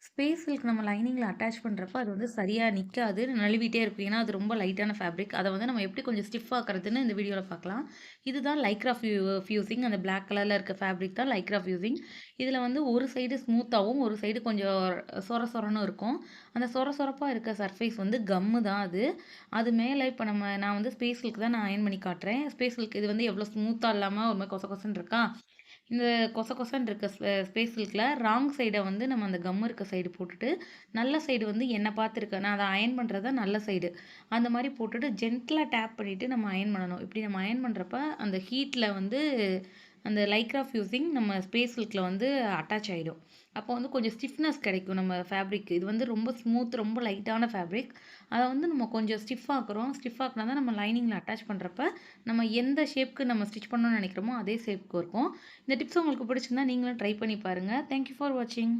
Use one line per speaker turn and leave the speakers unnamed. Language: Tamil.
ஸ்பேஸ் சில்க் நம்ம லைனிங்கில அட்டாச் பண்ணுறப்ப அது வந்து சரியா நிக்காது. நழுவிட்டே இருக்கும். ஏன்னா, அது ரொம்ப லைட்டான ஃபேப்ரிக். அத வந்து நம்ம எப்படி கொஞ்சம் ஸ்டிஃப் ஆக்குறதுன்னு இந்த வீடியோல பார்க்கலாம். இதுதான் லைக்ரா ஃபியூசிங் அந்த பிளாக் கலர்ல இருக்க ஃபேப்ரிக் தான் லைக்ரா ஃபியூசிங். இதில வந்து ஒரு சைடு ஸ்மூத்தாவும், ஒரு சைடு கொஞ்சம் சொர சொரன்னு இருக்கும். அந்த சொர சொரப்பா இருக்க சர்ஃபேஸ் வந்து கம்மு தான் அது. அது மேல இப்ப நான் வந்து ஸ்பேஸ் சில்க் தான் நான் அயர்ன் பண்ணி காட்டுறேன். ஸ்பேஸ் சில்க் இது வந்து எவ்வளோ ஸ்மூத்தா இல்லாம ஒரு மாரி கொச கொசன்னு இருக்கா? இந்த கொச கொசன்னு இருக்க ஸ்பேஸ் சில்க்ல ராங் சைட வந்து நம்ம அந்த கம் இருக்க சைடு போட்டுட்டு, நல்ல சைடு வந்து என்ன பார்த்து இருக்க நான் அத அயர்ன் பண்றது தான் நல்ல சைடு. அந்த மாரி போட்டுட்டு ஜென்டிலா டேப் பண்ணிட்டு நம்ம அயர்ன் பண்ணணும். இப்படி நம்ம அயர்ன் பண்றப்ப அந்த ஹீட்ல வந்து அந்த லைக்ரா ஃபியூசிங் நம்ம ஸ்பேஸ் சில்க்ல வந்து அட்டாச் ஆயிடும். அப்போ வந்து கொஞ்சம் ஸ்டிஃப்னஸ் கிடைக்கும் நம்ம ஃபேப்ரிக். இது வந்து ரொம்ப ஸ்மூத், ரொம்ப லைட்டான ஃபேப்ரிக். அத வந்து நம்ம கொஞ்சம் ஸ்டிஃப் ஆக்குறோம். ஸ்டிஃப் ஆக்குனா தான் நம்ம லைனிங்ல அட்டாச் பண்றப்ப, நம்ம எந்த ஷேப்க்கு நம்ம ஸ்டிச் பண்ணணும்னு நெனைக்கிறோமோ, அதே ஷேப்க்கு இருக்கும். இந்த டிப்ஸ் உங்களுக்கு பிடிச்சிருந்தா நீங்களும் ட்ரை பண்ணி பாருங்க. தேங்க் யூ ஃபார் வாட்சிங்.